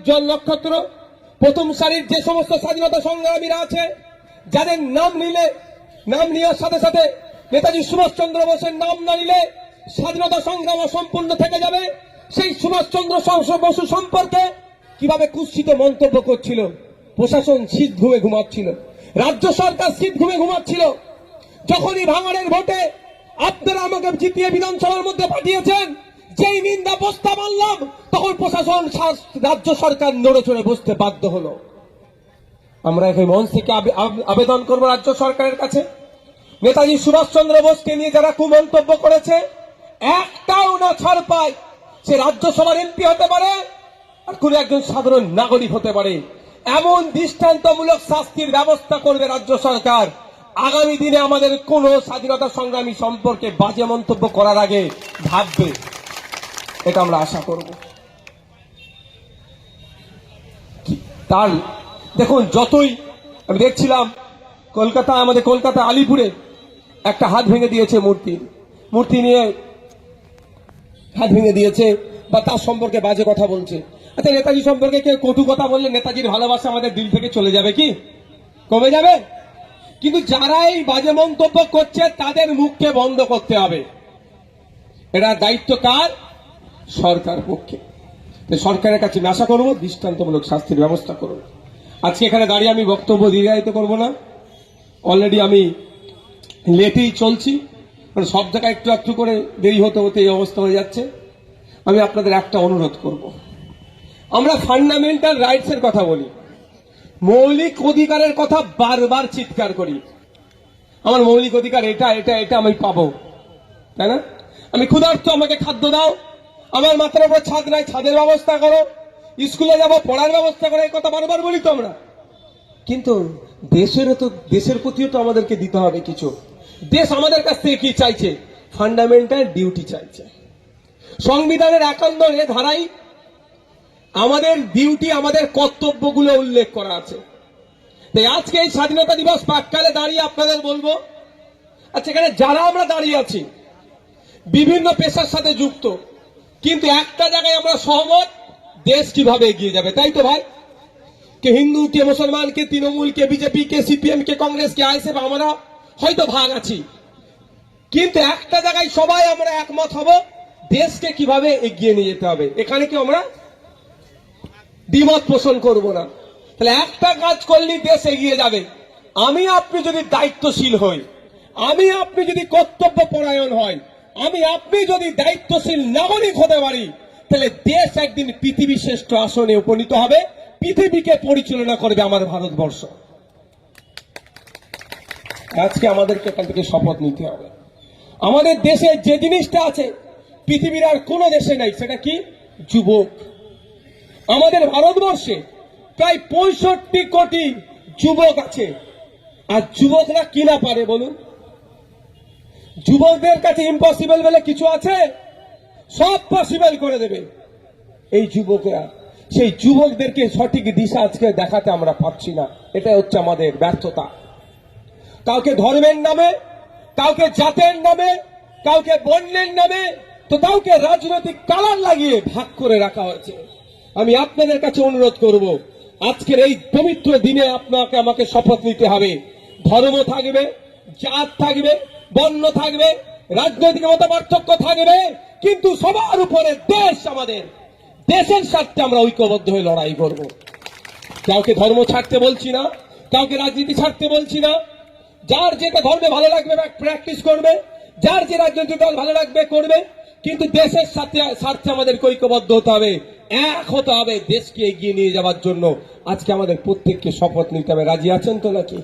উজ্জ্বল নক্ষত্র। প্রথম সারির যে সমস্ত স্বাধীনতা সংগ্রামীরা আছে, যাদের নাম নেওয়ার সাথে সাথে নেতাজি সুভাষচন্দ্র বোসের নাম না নিলে স্বাধীনতা সংগ্রাম অসম্পূর্ণ থেকে যাবে, সেই সুভাষচন্দ্র বসু সম্পর্কে কিভাবে কুৎসিত মন্তব্য করছিল। প্রশাসন শীত ঘুমে ঘুমাচ্ছিল, রাজ্য সরকার শীত ঘুমে ঘুমাচ্ছিল। যখনই ভাঙড়ের ভোটে আপনারা আমাকে জিতিয়ে বিধানসভার মধ্যে পাঠিয়েছেন, যেই নিন্দা বস্তা মারলাম, তখন প্রশাসন রাজ্য সরকার নড়ে চড়ে বসতে বাধ্য হলো। আমরা এই মঞ্চ থেকে আবেদন করব রাজ্য সরকারের কাছে, নেতাজি সুভাষচন্দ্র বোসকে নিয়ে যারা কুমন্তব্য করেছে, একটাও না ছাড় পায়। সে রাজ্যসভার এমপি হতে পারে, আর কোন একজন সাধারণ নাগরিক হতে পারে। এমন দৃষ্টান্তমূলক শাস্তির ব্যবস্থা করবে রাজ্য সরকার। আগামী দিনে আমাদের কোন স্বাধীনতা সংগ্রামী সম্পর্কে বাজে মন্তব্য করার আগে ভাববে, এটা আমরা আশা করব। তার দেখুন, যতই আমি দেখছিলাম আমাদের কলকাতা আলিপুরে একটা হাত ভেঙে দিয়েছে, মূর্তি নিয়ে হাত ভেঙে দিয়েছে বা তার সম্পর্কে বাজে কথা বলছে। আচ্ছা, নেতাজি সম্পর্কে কেউ কটু কথা বললে নেতাজির ভালোবাসা আমাদের দিল থেকে চলে যাবে কি? কমে যাবে? কিন্তু যারা এই বাজে মন্তব্য করছে তাদের মুখকে বন্ধ করতে হবে। এটা দায়িত্ব কার? সরকার পক্ষে। সরকারের কাছে আশা করব দৃষ্টান্তমূলক শাস্তির ব্যবস্থা করুন। আজকে এখানে দাঁড়িয়ে আমি বক্তব্য দীর্ঘায়িত করব না, অলরেডি আমি লেটেই চলছি, মানে সব জায়গায় একটু একটু করে দেরি হতে হতে এই অবস্থা হয়ে যাচ্ছে। আমি আপনাদের একটা অনুরোধ করব, আমরা ফান্ডামেন্টাল রাইটস এর কথা বলি, মৌলিক অধিকারের কথা বারবার চিৎকার করি। আমার মৌলিক অধিকার এটা এটা এটা আমি পাবো, তাই না? আমি ক্ষুধার্ত, আমাকে খাদ্য দাও, আমার মাথার উপর ছাদ নাই, ছাদের ব্যবস্থা করো, স্কুলে যাবো, পড়ার ব্যবস্থা করো, এই কথা বারবার বলি তো আমরা। কিন্তু দেশের প্রতিও তো আমাদেরকে দিতে হবে কিছু। দেশ আমাদের কাছ থেকে কি চাইছে? ফান্ডামেন্টাল ডিউটি চাইছে। সংবিধানের 51 ধারায় আমাদের ডিউটি, আমাদের কর্তব্যগুলো উল্লেখ করা আছে। তাই আজকে এই স্বাধীনতা দিবস প্রাক্কালে দাঁড়িয়ে আপনাদের বলবো, আচ্ছা, এখানে যারা আমরা দাঁড়িয়ে আছি বিভিন্ন পেশার সাথে যুক্ত, কিন্তু একটা জায়গায় আমরা সহমত, দেশ কিভাবে এগিয়ে যাবে, তাই তো ভাই? কে হিন্দু, কে মুসলমান, কে তৃণমূল, কে বিজেপি, কে সিপিএম, কে কংগ্রেস, কে আইএসএফ, আমরা হয়তো ভাগ আছি, কিন্তু একটা জায়গায় সবাই আমরা একমত হব, দেশকে কিভাবে এগিয়ে নিয়ে যেতে হবে। এখানে কি আমরা দ্বিমত পোষণ করব না। তাহলে একটা কাজ করলেই দেশ এগিয়ে যাবে। আমি আপনি যদি দায়িত্বশীল হই, আমি আপনি যদি কর্তব্য পরায়ণ হয়, আমি আপনি যদি দায়িত্বশীল নাগরিক হতে পারি, তাহলে দেশ একদিন পৃথিবীর শ্রেষ্ঠ আসনে উপনীত হবে, পৃথিবীকে পরিচালনা করবে আমার ভারতবর্ষ। আজকে আমাদেরকে এখান থেকে শপথ নিতে হবে। আমাদের দেশে যে জিনিসটা আছে পৃথিবীর আর কোনো দেশে নাই, সেটা কি? যুবক। আমাদের ভারতবর্ষে প্রায় 65 কোটি যুবক আছে। আর যুবকরা কি না পারে বলুন? যুবকদের কাছে ইম্পসিবল বলে কিছু আছে? সব পসিবল করে দেবে এই যুবকরা। সেই যুবকদেরকে সঠিক দিশা আজকে দেখাতে আমরা পাচ্ছি না, এটা হচ্ছে আমাদের ব্যর্থতা। কাউকে ধর্মের নামে, কাউকে জাতের নামে, কাউকে বর্ণের নামে, তো কাউকে রাজনৈতিক কালার লাগিয়ে ভাগ করে রাখা হয়েছে। আমি আপনাদের কাছে অনুরোধ করব, আজকের এই পবিত্র দিনে আপনাকে আমাকে শপথ নিতে হবে। ধর্ম থাকবে, জাত থাকবে, বর্ণ থাকবে, রাজনৈতিক মতপার্থক্য থাকবে, কিন্তু সবার উপরে দেশ, আমাদের দেশের স্বার্থে আমরা ঐক্যবদ্ধ হয়ে লড়াই করব। কাউকে ধর্ম ছাড়তে বলছি না, কাউকে রাজনীতি ছাড়তে বলছি না। যার যেটা ধর্মে ভালো লাগবে প্র্যাকটিস করবে, যার যে রাজনৈতিক দল ভালো লাগবে করবে, কিন্তু দেশের স্বার্থে আমাদের ঐক্যবদ্ধ হতে হবে, এক হতে হবে দেশকে এগিয়ে নিয়ে যাওয়ার জন্য। আজকে আমাদের প্রত্যেককে শপথ নিতে হবে। রাজি আছেন তো নাকি?